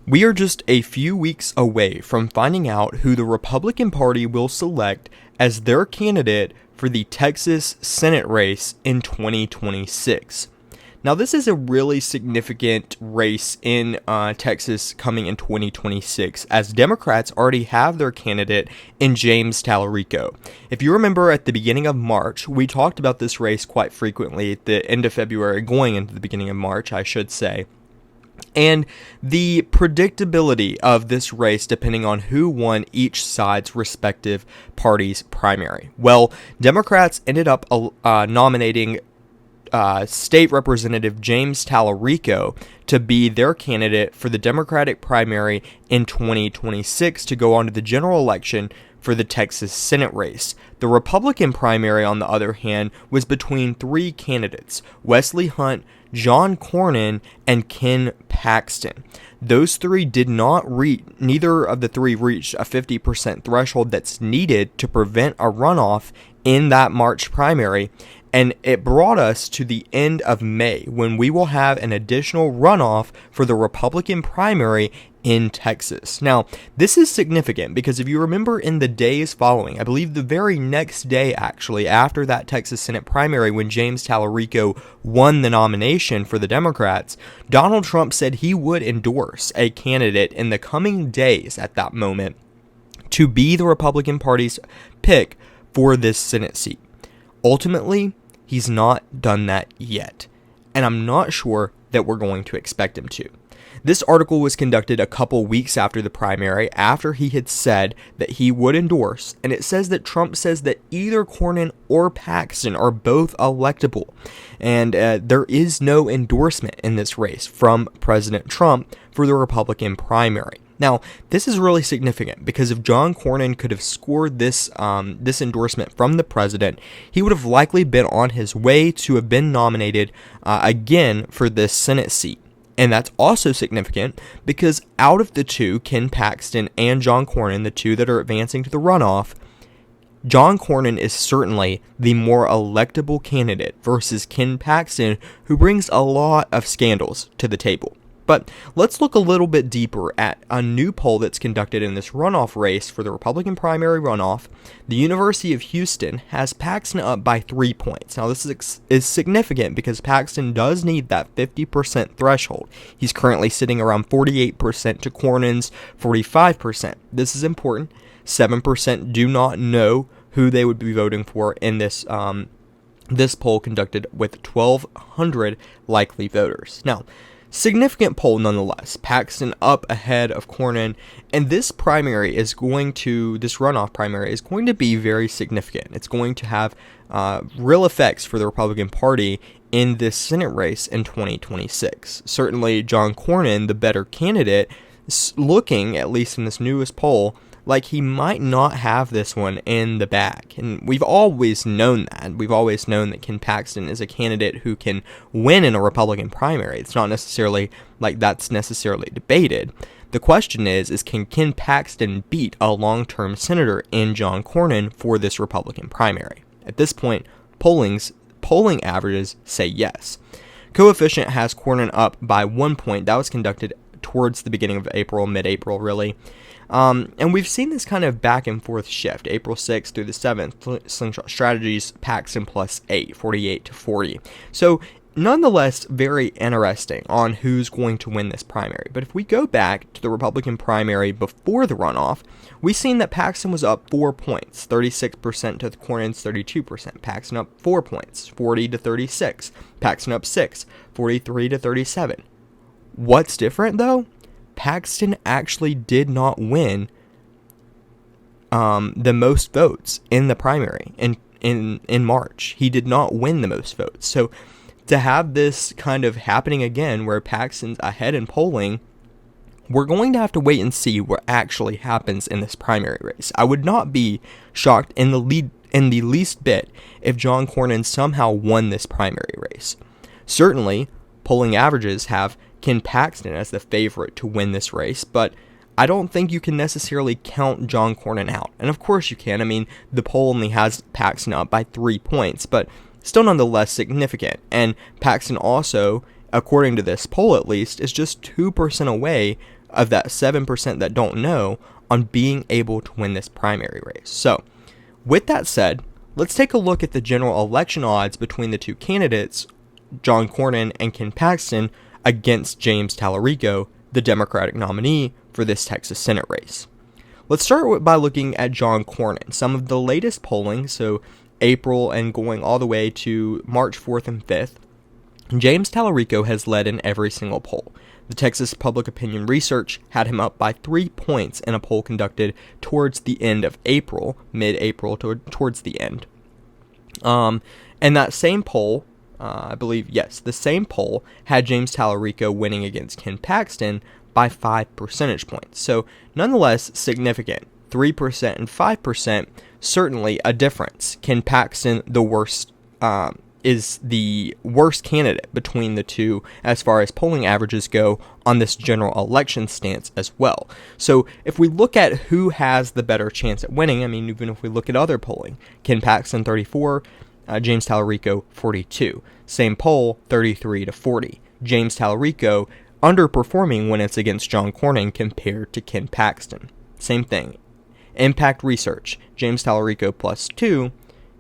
We are just a few weeks away from finding out who the Republican Party will select as their candidate for the Texas Senate race in 2026. Now, this is a really significant race in Texas coming in 2026, as Democrats already have their candidate in James Tallarico. If you remember at the beginning of March, we talked about this race quite frequently at the end of February, going into the beginning of March, I should say. And the predictability of this race depending on who won each side's respective party's primary. Well, Democrats ended up nominating State Representative James Tallarico to be their candidate for the Democratic primary in 2026 to go on to the general election for the Texas Senate race. The Republican primary, on the other hand, was between three candidates: Wesley Hunt, John Cornyn, and Ken Paxton. Those three did not reach, neither of the three reached a 50% threshold that's needed to prevent a runoff in that March primary. And it brought us to the end of May, when we will have an additional runoff for the Republican primary in Texas. Now, this is significant because if you remember in the days following, I believe the very next day actually, after that Texas Senate primary, when James Tallarico won the nomination for the Democrats, Donald Trump said he would endorse a candidate in the coming days at that moment to be the Republican Party's pick for this Senate seat. Ultimately, he's not done that yet, and I'm not sure that we're going to expect him to. This article was conducted a couple weeks after the primary, after he had said that he would endorse, and it says that Trump says that either Cornyn or Paxton are both electable, and there is no endorsement in this race from President Trump for the Republican primary. Now, this is really significant because if John Cornyn could have scored this endorsement from the president, he would have likely been on his way to have been nominated again for this Senate seat. And that's also significant because out of the two, Ken Paxton and John Cornyn, the two that are advancing to the runoff, John Cornyn is certainly the more electable candidate versus Ken Paxton, who brings a lot of scandals to the table. But let's look a little bit deeper at a new poll that's conducted in this runoff race for the Republican primary runoff. The University of Houston has Paxton up by 3 points. Now, this is significant because Paxton does need that 50% threshold. He's currently sitting around 48% to Cornyn's 45%. This is important. 7% do not know who they would be voting for in this this poll conducted with 1,200 likely voters. Now, significant poll nonetheless. Paxton up ahead of Cornyn, and this runoff primary is going to be very significant. It's going to have real effects for the Republican Party in this Senate race in 2026. Certainly, John Cornyn, the better candidate, looking, at least in this newest poll, like he might not have this one in the bag. And we've always known that. We've always known that Ken Paxton is a candidate who can win in a Republican primary. It's not necessarily like that's necessarily debated. The question is can Ken Paxton beat a long-term senator in John Cornyn for this Republican primary? At this point, polling averages say yes. Coefficient has Cornyn up by 1 point. That was conducted towards the beginning of April, mid-April really. And we've seen this kind of back and forth shift. April 6th through the 7th, Slingshot Strategies, Paxton plus 8, 48 to 40. So nonetheless, very interesting on who's going to win this primary. But if we go back to the Republican primary before the runoff, we've seen that Paxton was up 4 points, 36% to Cornyn's 32%. Paxton up 4 points, 40 to 36. Paxton up 6, 43 to 37. What's different though? Paxton actually did not win the most votes in the primary in March. He did not win the most votes. So to have this kind of happening again where Paxton's ahead in polling, we're going to have to wait and see what actually happens in this primary race. I would not be shocked in the least bit if John Cornyn somehow won this primary race. Certainly, polling averages have Ken Paxton as the favorite to win this race, but I don't think you can necessarily count John Cornyn out. And of course you can. I mean, the poll only has Paxton up by 3 points, but still nonetheless significant. And Paxton also, according to this poll at least, is just 2% away of that 7% that don't know on being able to win this primary race. So, with that said, let's take a look at the general election odds between the two candidates, John Cornyn and Ken Paxton, against James Tallarico, the Democratic nominee for this Texas Senate race. Let's start by looking at John Cornyn. Some of the latest polling, so April and going all the way to March 4th and 5th, James Tallarico has led in every single poll. The Texas Public Opinion Research had him up by 3 points in a poll conducted towards the end of April, mid-April towards the end. And that same poll, the same poll had James Tallarico winning against Ken Paxton by 5 percentage points. So nonetheless significant. 3% and 5%, certainly a difference. Ken Paxton, is the worst candidate between the two as far as polling averages go on this general election stance as well. So if we look at who has the better chance at winning, I mean, even if we look at other polling, Ken Paxton 34, James Tallarico 42. Same poll, 33 to 40. James Tallarico underperforming when it's against John Cornyn compared to Ken Paxton. Same thing. Impact research, James Tallarico +2.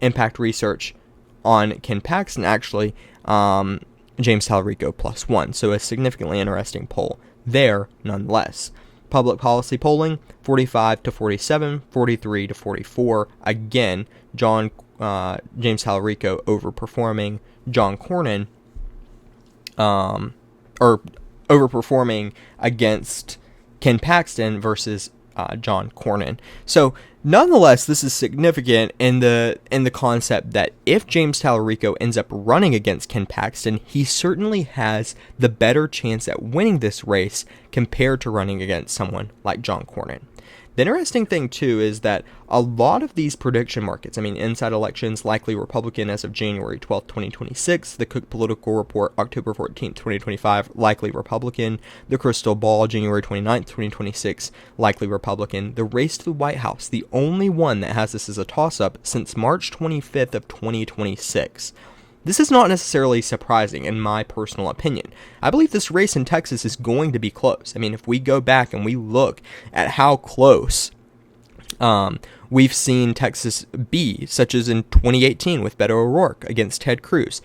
Impact research on Ken Paxton, actually, James Tallarico +1. So a significantly interesting poll there, nonetheless. Public policy polling, 45 to 47, 43 to 44. Again, James Tallarico overperforming John Cornyn, or overperforming against Ken Paxton versus John Cornyn. So nonetheless, this is significant in the concept that if James Tallarico ends up running against Ken Paxton, he certainly has the better chance at winning this race compared to running against someone like John Cornyn. The interesting thing, too, is that a lot of these prediction markets, I mean, Inside Elections, likely Republican as of January 12th, 2026, the Cook Political Report, October 14th, 2025, likely Republican, the Crystal Ball, January 29th, 2026, likely Republican, the Race to the White House, the only one that has this as a toss-up since March 25th of 2026. This is not necessarily surprising in my personal opinion. I believe this race in Texas is going to be close. I mean, if we go back and we look at how close we've seen Texas be, such as in 2018 with Beto O'Rourke against Ted Cruz,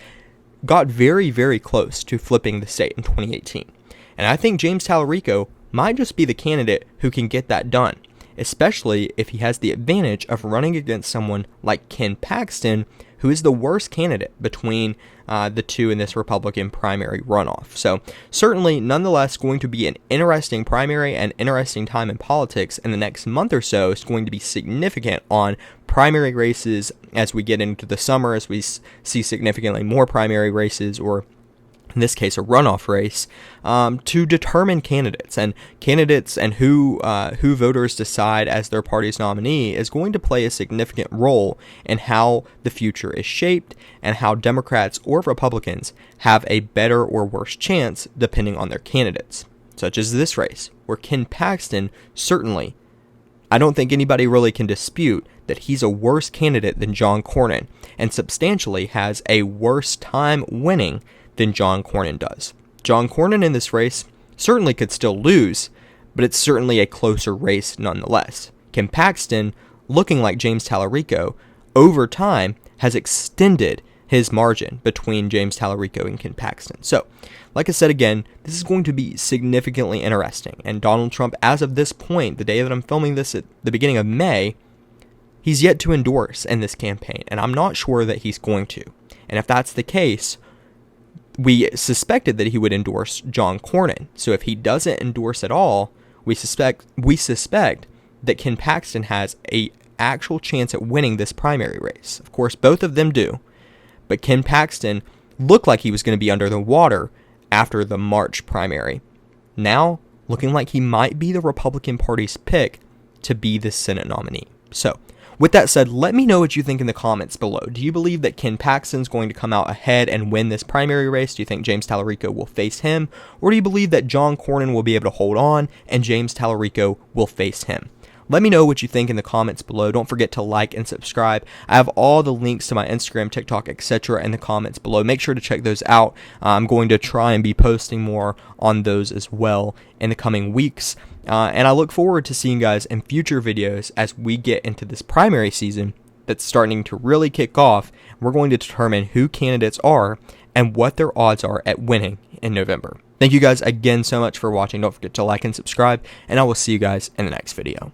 got very, very close to flipping the state in 2018. And I think James Tallarico might just be the candidate who can get that done, especially if he has the advantage of running against someone like Ken Paxton, who is the worst candidate between the two in this Republican primary runoff. So certainly, nonetheless, going to be an interesting primary and interesting time in politics, and the next month or so is going to be significant on primary races as we get into the summer, as we see significantly more primary races, or in this case, a runoff race, to determine candidates and who voters decide as their party's nominee is going to play a significant role in how the future is shaped and how Democrats or Republicans have a better or worse chance depending on their candidates, such as this race, where Ken Paxton certainly, I don't think anybody really can dispute that he's a worse candidate than John Cornyn and substantially has a worse time winning than John Cornyn does. John Cornyn in this race certainly could still lose, but it's certainly a closer race nonetheless. Ken Paxton, looking like James Tallarico, over time has extended his margin between James Tallarico and Ken Paxton. So, like I said again, this is going to be significantly interesting, and Donald Trump, as of this point, the day that I'm filming this at the beginning of May, he's yet to endorse in this campaign, and I'm not sure that he's going to. And if that's the case, we suspected that he would endorse John Cornyn. So if he doesn't endorse at all, we suspect that Ken Paxton has a actual chance at winning this primary race. Of course, both of them do. But Ken Paxton looked like he was going to be under the water after the March primary. Now, looking like he might be the Republican Party's pick to be the Senate nominee. So, with that said, let me know what you think in the comments below. Do you believe that Ken Paxton's going to come out ahead and win this primary race? Do you think James Tallarico will face him? Or do you believe that John Cornyn will be able to hold on and James Tallarico will face him? Let me know what you think in the comments below. Don't forget to like and subscribe. I have all the links to my Instagram, TikTok, etc. in the comments below. Make sure to check those out. I'm going to try and be posting more on those as well in the coming weeks. And I look forward to seeing you guys in future videos as we get into this primary season that's starting to really kick off. We're going to determine who candidates are and what their odds are at winning in November. Thank you guys again so much for watching. Don't forget to like and subscribe, and I will see you guys in the next video.